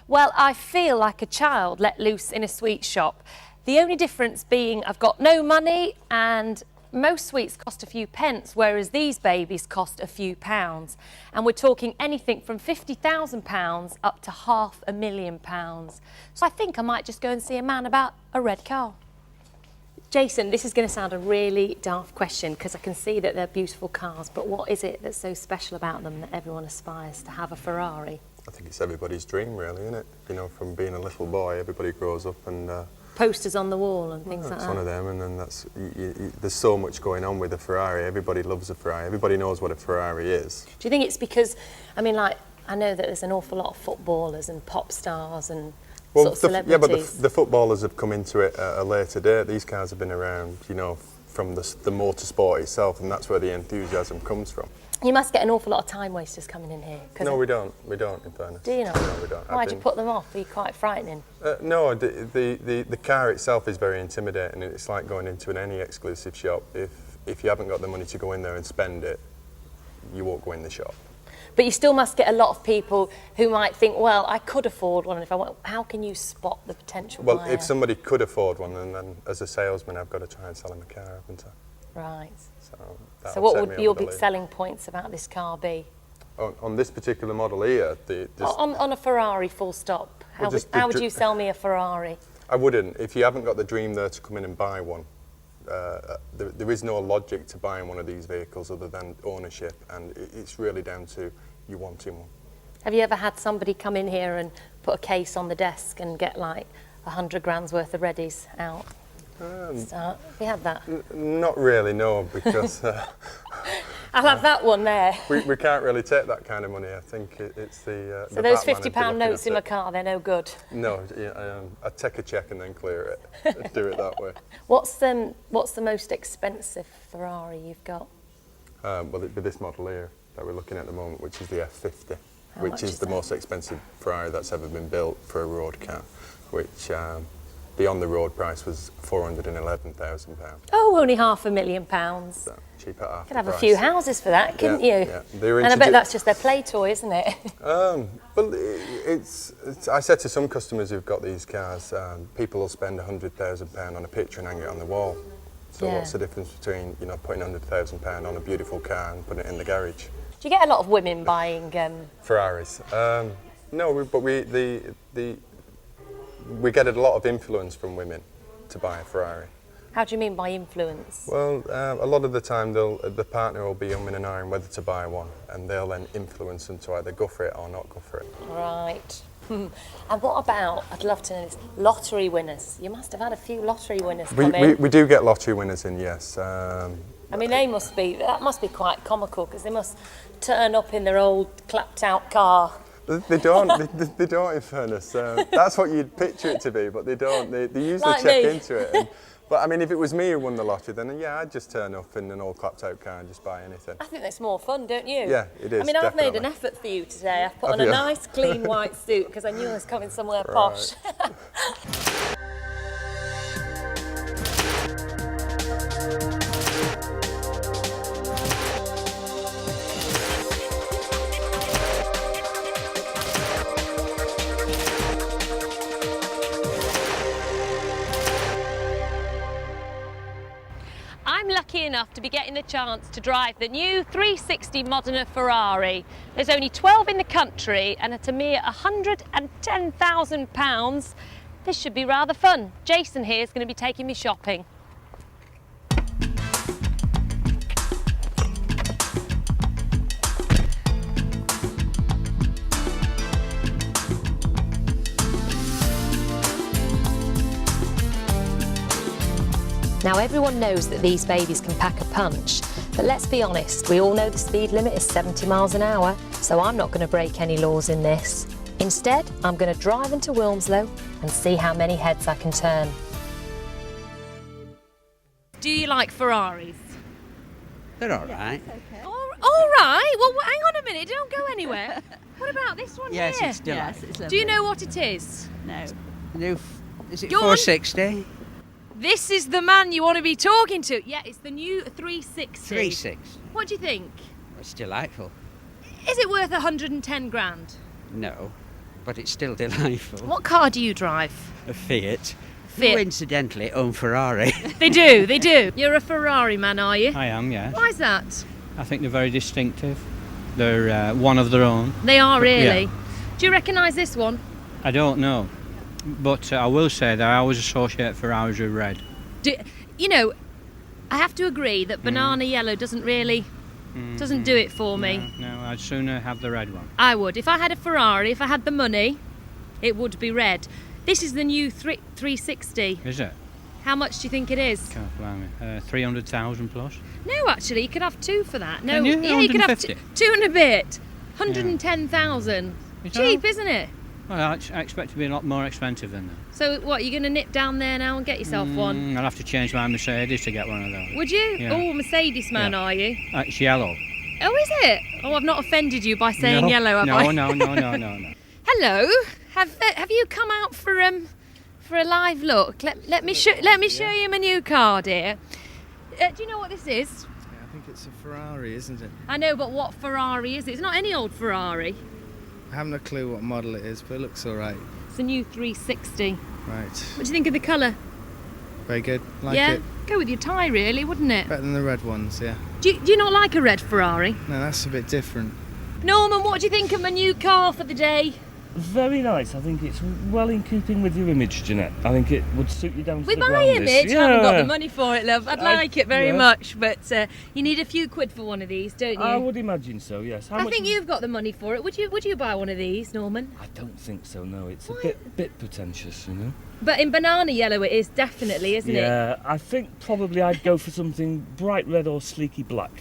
Well, I feel like a child let loose in a sweet shop. The only difference being I've got no money and most sweets cost a few pence, whereas these babies cost a few pounds. And we're talking anything from £50,000 up to £500,000. So I think I might just go and see a man about a red car. Jason, this is going to sound a really daft question because I can see that they're beautiful cars, but what is it that's so special about them that everyone aspires to have a Ferrari? I think it's everybody's dream, really, isn't it? You know, from being a little boy, everybody grows up and... posters on the wall and things like that. It's one of them, and then there's so much going on with a Ferrari. Everybody loves a Ferrari. Everybody knows what a Ferrari is. Do you think it's because, I mean, like, I know that there's an awful lot of footballers and pop stars and sort of celebrities. Yeah, but the footballers have come into it at a later date. These cars have been around, you know, from the motorsport itself, and that's where the enthusiasm comes from. You must get an awful lot of time wasters coming in here. No, we don't. We don't, in fairness. Do you not? No, we don't. Why'd you put them off? Are you quite frightening? No, the car itself is very intimidating. It's like going into any exclusive shop. If you haven't got the money to go in there and spend it, you won't go in the shop. But you still must get a lot of people who might think, well, I could afford one if I want. How can you spot the potential buyer? Well, if somebody could afford one, then as a salesman, I've got to try and sell him a car, haven't I? Right. So what would your big selling points about this car be? On this particular model here? On a Ferrari, full stop. How would you sell me a Ferrari? I wouldn't. If you haven't got the dream there to come in and buy one, there is no logic to buying one of these vehicles other than ownership, and it's really down to you wanting one. Have you ever had somebody come in here and put a case on the desk and get like 100 grand's worth of readies out? Have you had that? Not really, no, because... I'll have that one there. We can't really take that kind of money. I think it's the... So those £50 notes in my car, they're no good? No, I'd take a cheque and then clear it. Do it that way. What's the most expensive Ferrari you've got? Well, it'd be this model here that we're looking at the moment, which is the F50, which is the most expensive Ferrari that's ever been built for a road car, which... the on-the-road price was £411,000. Oh, only £500,000. So cheap at half. You could have a few houses for that, couldn't you? Yeah. And I bet that's just their play toy, isn't it? Well, I said to some customers who've got these cars, people will spend £100,000 on a picture and hang it on the wall. So what's the difference between putting £100,000 on a beautiful car and putting it in the garage? Do you get a lot of women buying Ferraris? No, but we get a lot of influence from women to buy a Ferrari. How do you mean by influence? Well, a lot of the time the partner will be umming and ahhing whether to buy one, and they'll then influence them to either go for it or not go for it. Right. And what about, I'd love to know this, lottery winners? You must have had a few lottery winners come in. We do get lottery winners in, yes. I mean, that must be quite comical, because they must turn up in their old clapped out car. They don't, they don't, in fairness. That's what you'd picture it to be, but they don't. They usually like check me. into it. But I mean, if it was me who won the lottery, then yeah, I'd just turn up in an old clapped out car and just buy anything. I think that's more fun, don't you? Yeah, it is. I mean, I've made an effort for you today. I've put on a nice, clean white suit because I knew I was coming somewhere posh. I'm lucky enough to be getting the chance to drive the new 360 Modena Ferrari. There's only 12 in the country, and at a mere £110,000, this should be rather fun. Jason here is going to be taking me shopping. Now, everyone knows that these babies can pack a punch, but let's be honest, we all know the speed limit is 70 miles an hour, so I'm not going to break any laws in this. Instead, I'm going to drive into Wilmslow and see how many heads I can turn. Do you like Ferraris? They're all right. Okay. All right, well, hang on a minute, don't go anywhere. What about this one Yes, here? it's delightful. Yes, it's Do you know what it is? No. Is it Go on. 460? This is the man you want to be talking to. Yeah, it's the new 360. 360. What do you think? It's delightful. Is it worth 110 grand? No. but it's still delightful. What car do you drive? A Fiat. Fiat. Who incidentally own Ferrari. They do, they do. You're a Ferrari man, are you? I am, yeah. Why's that? I think they're very distinctive. They're one of their own. They are really. Yeah. Do you recognise this one? I don't know, but I will say that I always associate Ferraris with red. You know, I have to agree that banana yellow doesn't really, doesn't do it for me. No, I'd sooner have the red one. I would. If I had a Ferrari, if I had the money, it would be red. This is the new 360. Is it? How much do you think it is? Can't blimey. 300,000 plus. No, actually, you could have two for that. No, Can you? yeah, you could have 150? two and a bit. 110,000. Is that Cheap, all? isn't it? Well, I expect to be a lot more expensive than that. So what, you're going to nip down there now and get yourself one? I'll have to change my Mercedes to get one of those. Would you? Yeah. Oh, Mercedes man, Yeah. are you? It's yellow. Oh, is it? Oh, I've not offended you by saying No, yellow, have I? No. Hello. Have you come out for a live look? Let me show you my new car, dear. Do you know what this is? Yeah, I think it's a Ferrari, isn't it? I know, but what Ferrari is it? It's not any old Ferrari. I haven't a clue what model it is, but it looks all right. It's a new 360. Right, What do you think of the colour? very good. Like yeah, it. go with your tie, really, wouldn't it? Better than the red ones, yeah. Do you not like a red Ferrari? No, that's a bit different. Norman, what do you think of my new car for the day? Very nice. I think it's well in keeping with your image, Jeanette. I think it would suit you down to With the my ground. image, I haven't got the money for it, love. I'd I- like it very yeah. much, but you need a few quid for one of these, don't you? I would imagine so, yes. How I much think you've got the money for it. Would you buy one of these, Norman? I don't think so, no. It's Why? a bit pretentious, you know. But in banana yellow it is definitely, isn't it? Yeah, I think probably I'd go for something bright red or sleeky black.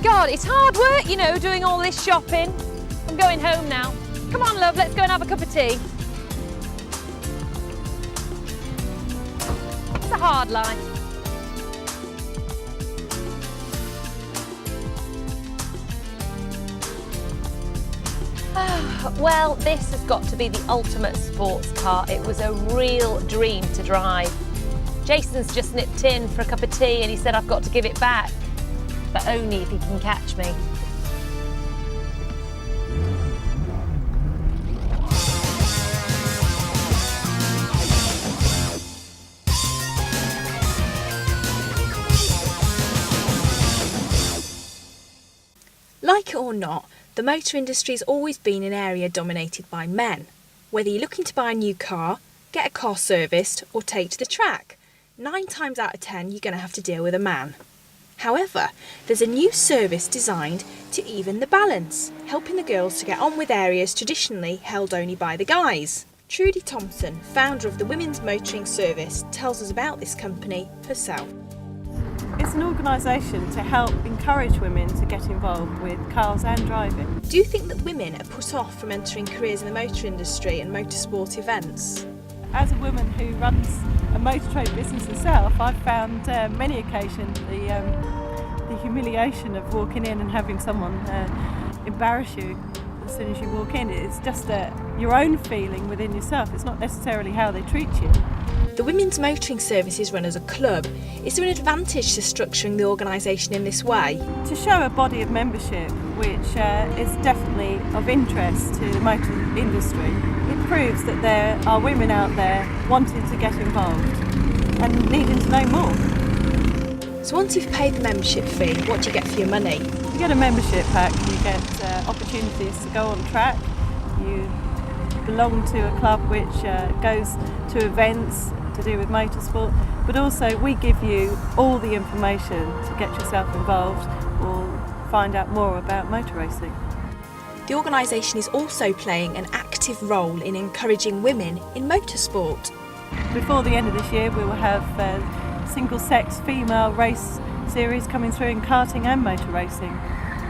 God, it's hard work, you know, doing all this shopping. I'm going home now. Come on, love, let's go and have a cup of tea. It's a hard life. Well, this has got to be the ultimate sports car. It was a real dream to drive. Jason's just nipped in for a cup of tea and he said I've got to give it back, but only if he can catch me. Like it or not, the motor industry has always been an area dominated by men. Whether you're looking to buy a new car, get a car serviced or take to the track, 9 times out of 10 you're going to have to deal with a man. However, there's a new service designed to even the balance, helping the girls to get on with areas traditionally held only by the guys. Trudy Thompson, founder of the Women's Motoring Service, tells us about this company herself. It's an organisation to help encourage women to get involved with cars and driving. Do you think that women are put off from entering careers in the motor industry and motorsport events? As a woman who runs a motor trade business herself, I've found many occasions the humiliation of walking in and having someone embarrass you as soon as you walk in. It's just your own feeling within yourself. It's not necessarily how they treat you. The Women's Motoring Service is run as a club. Is there an advantage to structuring the organisation in this way? To show a body of membership which is definitely of interest to the motor industry, it proves that there are women out there wanting to get involved and needing to know more. So once you've paid the membership fee, what do you get for your money? You get a membership pack, you get opportunities to go on track, you belong to a club which goes to events to do with motorsport, but also we give you all the information to get yourself involved or find out more about motor racing. The organisation is also playing an active role in encouraging women in motorsport. Before the end of this year we will have single-sex female race series coming through in karting and motor racing.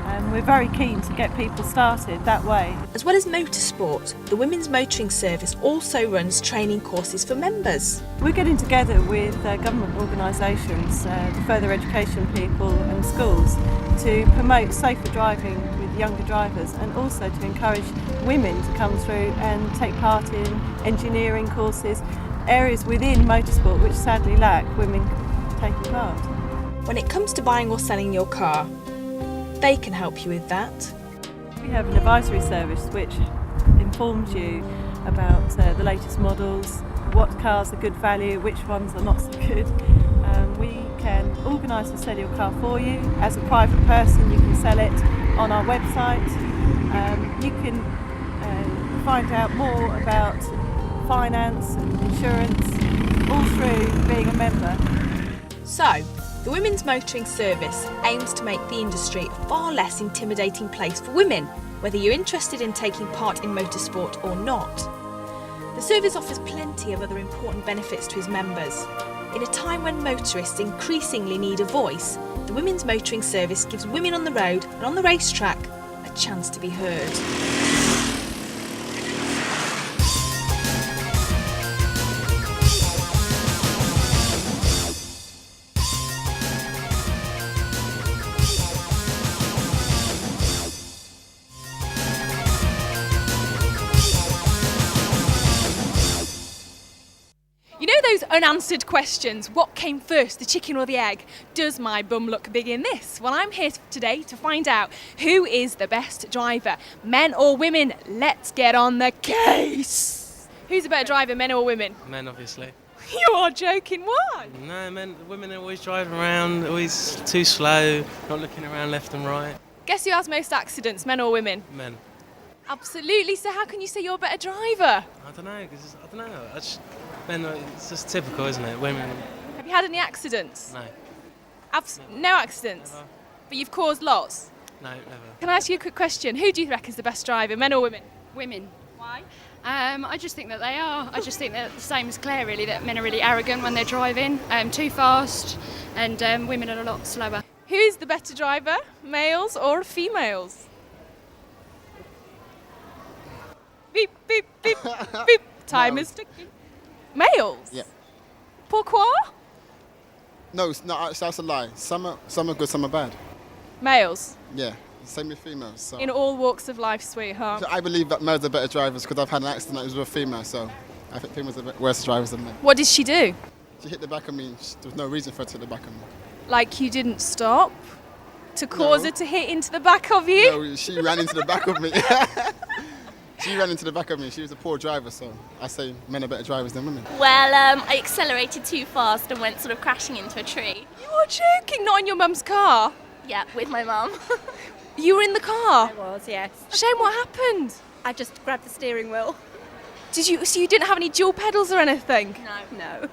And we're very keen to get people started that way. As well as motorsport, the Women's Motoring Service also runs training courses for members. We're getting together with government organisations, the further education people and schools to promote safer driving with younger drivers and also to encourage women to come through and take part in engineering courses, areas within motorsport which sadly lack women taking part. When it comes to buying or selling your car, they can help you with that. We have an advisory service which informs you about the latest models, what cars are good value, which ones are not so good. We can organise and sell your car for you. As a private person, you can sell it on our website. You can find out more about finance and insurance, all through being a member. So, the Women's Motoring Service aims to make the industry a far less intimidating place for women, whether you're interested in taking part in motorsport or not. The service offers plenty of other important benefits to its members. In a time when motorists increasingly need a voice, the Women's Motoring Service gives women on the road and on the racetrack a chance to be heard. You know those unanswered questions, what came first, the chicken or the egg? Does my bum look big in this? Well, I'm here today to find out who is the best driver, men or women. Let's get on the case. Who's a better driver, men or women? Men, obviously. You are joking, why? No, men, women are always driving around, always too slow, not looking around left and right. Guess who has most accidents, men or women? Men. Absolutely, so how can you say you're a better driver? I don't know, men, it's just typical, isn't it? Women. Have you had any accidents? No. No accidents? Never. But you've caused lots? No, never. Can I ask you a quick question? Who do you reckon is the best driver, men or women? Women. Why? I just think that they are. I just think they're the same as Claire, really, that men are really arrogant when they're driving, too fast, and women are a lot slower. Who is the better driver, males or females? Beep, beep, beep, beep. Time is ticking. Males? Yeah. Pourquoi? No, that's a lie. Some are good, some are bad. Males? Yeah, same with females. So. In all walks of life, sweetheart. So I believe that males are better drivers because I've had an accident that was with a female, so I think females are worse drivers than men. What did she do? She hit the back of me, and there was no reason for her to hit the back of me. Like you didn't stop to cause her to hit into the back of you? No, she ran into the back of me. She ran into the back of me. She was a poor driver, so I say men are better drivers than women. Well, I accelerated too fast and went sort of crashing into a tree. You are joking, not in your mum's car? Yeah, with my mum. You were in the car? I was, yes. Shame, what happened? I just grabbed the steering wheel. So you didn't have any dual pedals or anything? No.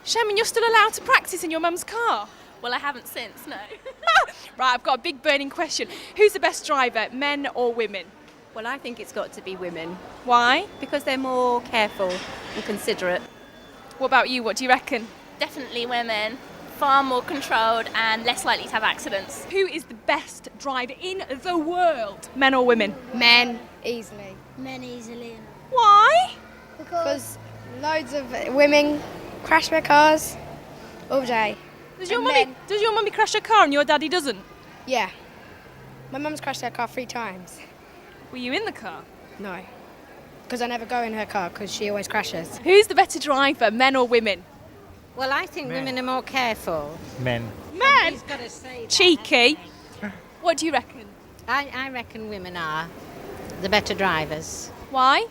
Shame, and you're still allowed to practice in your mum's car? Well, I haven't since, no. Right, I've got a big burning question. Who's the best driver, men or women? Well, I think it's got to be women. Why? Because they're more careful and considerate. What about you? What do you reckon? Definitely women. Far more controlled and less likely to have accidents. Who is the best driver in the world? Men or women? Men, easily. Men easily. Why? Because loads of women crash their cars all day. Does your mummy crash her car and your daddy doesn't? Yeah. My mum's crashed her car 3 times. Were you in the car? No. Because I never go in her car because she always crashes. Who's the better driver, men or women? Well, I think women are more careful. Men. Men? He's got to say that. Cheeky. What do you reckon? I reckon women are the better drivers. Why?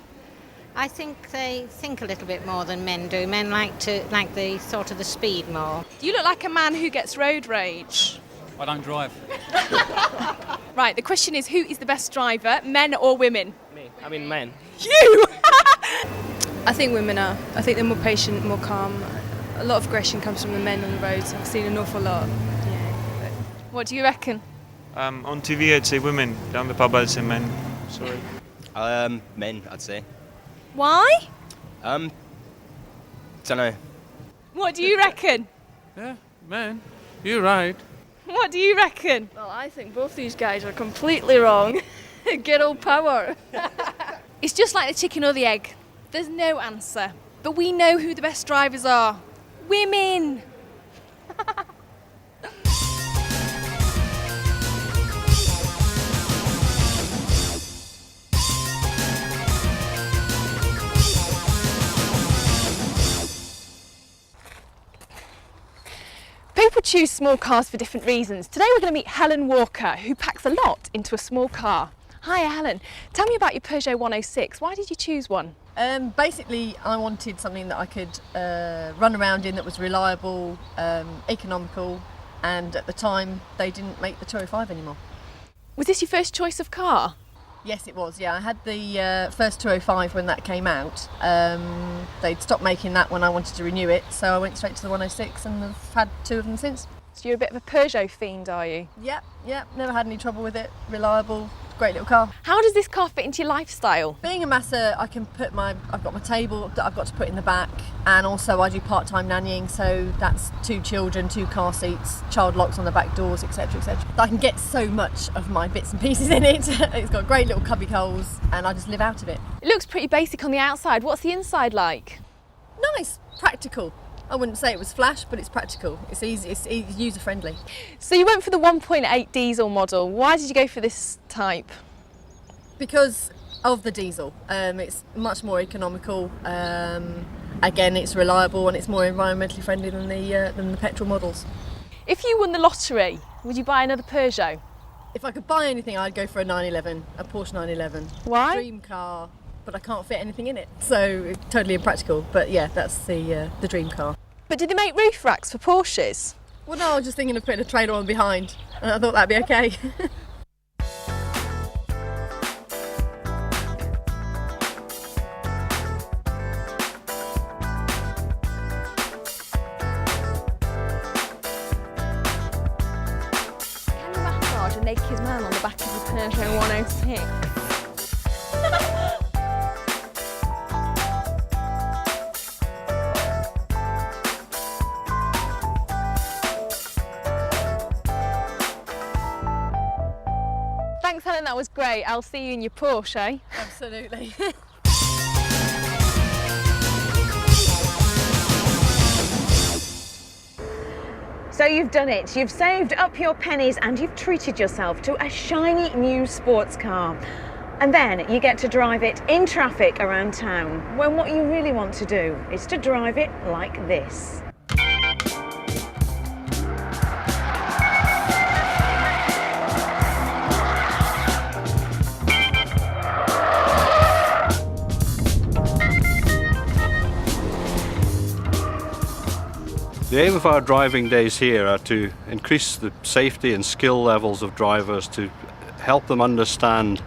I think they think a little bit more than men do. Men like the sort of the speed more. Do you look like a man who gets road rage? I don't drive. Right, the question is, who is the best driver, men or women? Me. I mean men. You! I think women are. I think they're more patient, more calm. A lot of aggression comes from the men on the roads. I've seen an awful lot. Yeah. What do you reckon? On TV, I'd say women. Down the pub, I'd say men. Sorry. Men, I'd say. Why? Don't know. What do you reckon? Yeah, men. You're right. What do you reckon? Well, I think both these guys are completely wrong. Good old power. It's just like the chicken or the egg. There's no answer. But we know who the best drivers are. Women! People choose small cars for different reasons. Today we're going to meet Helen Walker, who packs a lot into a small car. Hi Helen, tell me about your Peugeot 106. Why did you choose one? Basically, I wanted something that I could run around in that was reliable, economical, and at the time they didn't make the 205 anymore. Was this your first choice of car? Yes, it was, yeah. I had the first 205 when that came out. They'd stopped making that when I wanted to renew it, so I went straight to the 106 and have had 2 of them since. So you're a bit of a Peugeot fiend, are you? Yep, never had any trouble with it. Reliable, great little car. How does this car fit into your lifestyle? Being a masseur, I can put I've got my table that I've got to put in the back, and also I do part-time nannying, so that's 2 children, 2 car seats, child locks on the back doors, etc, etc. I can get so much of my bits and pieces in it. It's got great little cubby holes, and I just live out of it. It looks pretty basic on the outside. What's the inside like? Nice, practical. I wouldn't say it was flash, but it's practical. It's easy, it's user-friendly. So you went for the 1.8 diesel model. Why did you go for this type? Because of the diesel. It's much more economical. Again, it's reliable and it's more environmentally friendly than the petrol models. If you won the lottery, would you buy another Peugeot? If I could buy anything, I'd go for a 911, a Porsche 911. Why? Dream car, but I can't fit anything in it, so it's totally impractical. But yeah, that's the dream car. But did they make roof racks for Porsches? Well, no, I was just thinking of putting a trailer on behind, and I thought that'd be okay. Can you massage a naked man on the back of your Peugeot 106? Thanks Helen, that was great. I'll see you in your Porsche, eh? Absolutely. So you've done it. You've saved up your pennies and you've treated yourself to a shiny new sports car. And then you get to drive it in traffic around town, when what you really want to do is to drive it like this. The aim of our driving days here are to increase the safety and skill levels of drivers, to help them understand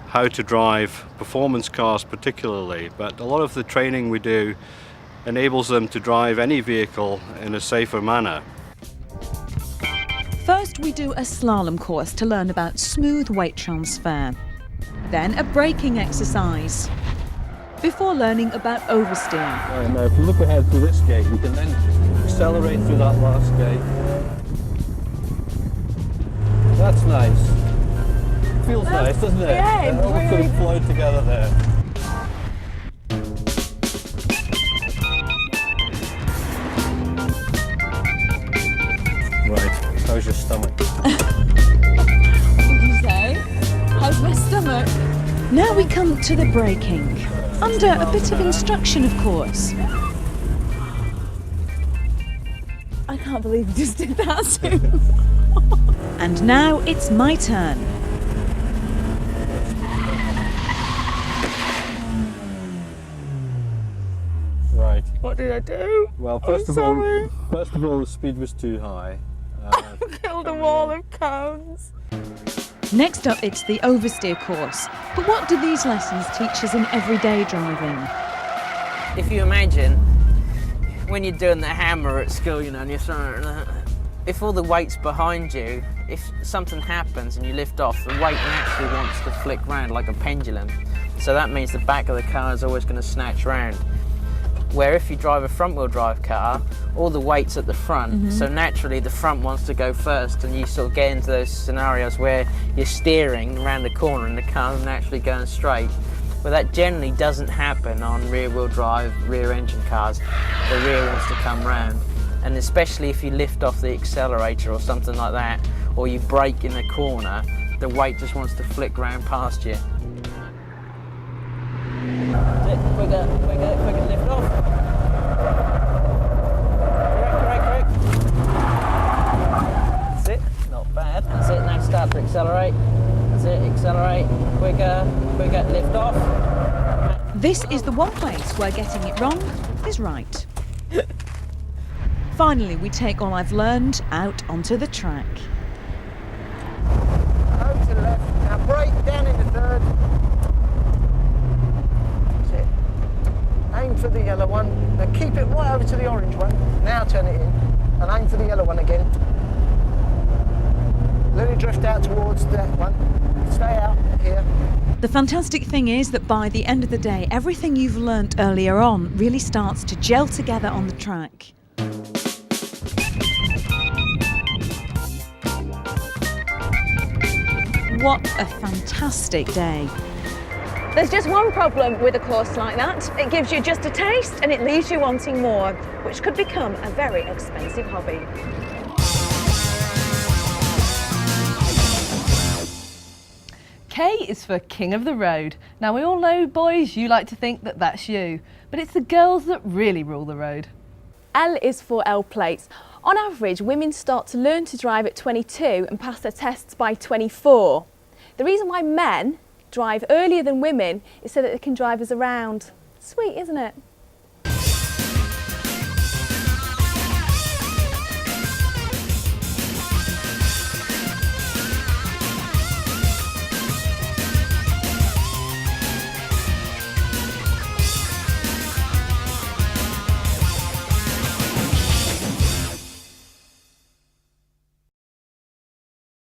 how to drive performance cars particularly, but a lot of the training we do enables them to drive any vehicle in a safer manner. First we do a slalom course to learn about smooth weight transfer, then a braking exercise, before learning about oversteer. Right, now if you look ahead through this gate, you can then accelerate through that last gate. That's nice. Feels nice, doesn't it? Yeah, it all sort of flowed together there. Right, how's your stomach? What did you say? How's my stomach? Now we come to the braking, under a bit of instruction, of course. I can't believe you just did that soon. And now it's my turn. Right. What did I do? Well, first of all, the speed was too high. Killed a wall of cones. Next up, it's the oversteer course. But what do these lessons teach us in everyday driving? If you imagine when you're doing the hammer at school, you know, and you're throwing it, if all the weight's behind you, if something happens and you lift off, the weight naturally wants to flick round like a pendulum. So that means the back of the car is always going to snatch round. Where if you drive a front-wheel drive car, all the weight's at the front, so naturally the front wants to go first, and you sort of get into those scenarios where you're steering around the corner and the car's naturally going straight. But that generally doesn't happen on rear-wheel drive, rear-engine cars. The rear wants to come round, and especially if you lift off the accelerator or something like that, or you brake in a corner, the weight just wants to flick round past you. Quicker, lift off. Correct. That's it, not bad. That's it, now start to accelerate. That's it, accelerate, quicker. This is the one place where getting it wrong is right. Finally, we take all I've learned out onto the track. Over to the left. Now brake down in the third. That's it. Aim for the yellow one. Now keep it right over to the orange one. Now turn it in and aim for the yellow one again. Let it drift out towards that one. Stay out here. The fantastic thing is that by the end of the day, everything you've learnt earlier on really starts to gel together on the track. What a fantastic day. There's just one problem with a course like that. It gives you just a taste and it leaves you wanting more, which could become a very expensive hobby. K is for King of the Road. Now we all know, boys, you like to think that that's you, but it's the girls that really rule the road. L is for L plates. On average, women start to learn to drive at 22 and pass their tests by 24. The reason why men drive earlier than women is so that they can drive us around. Sweet, isn't it?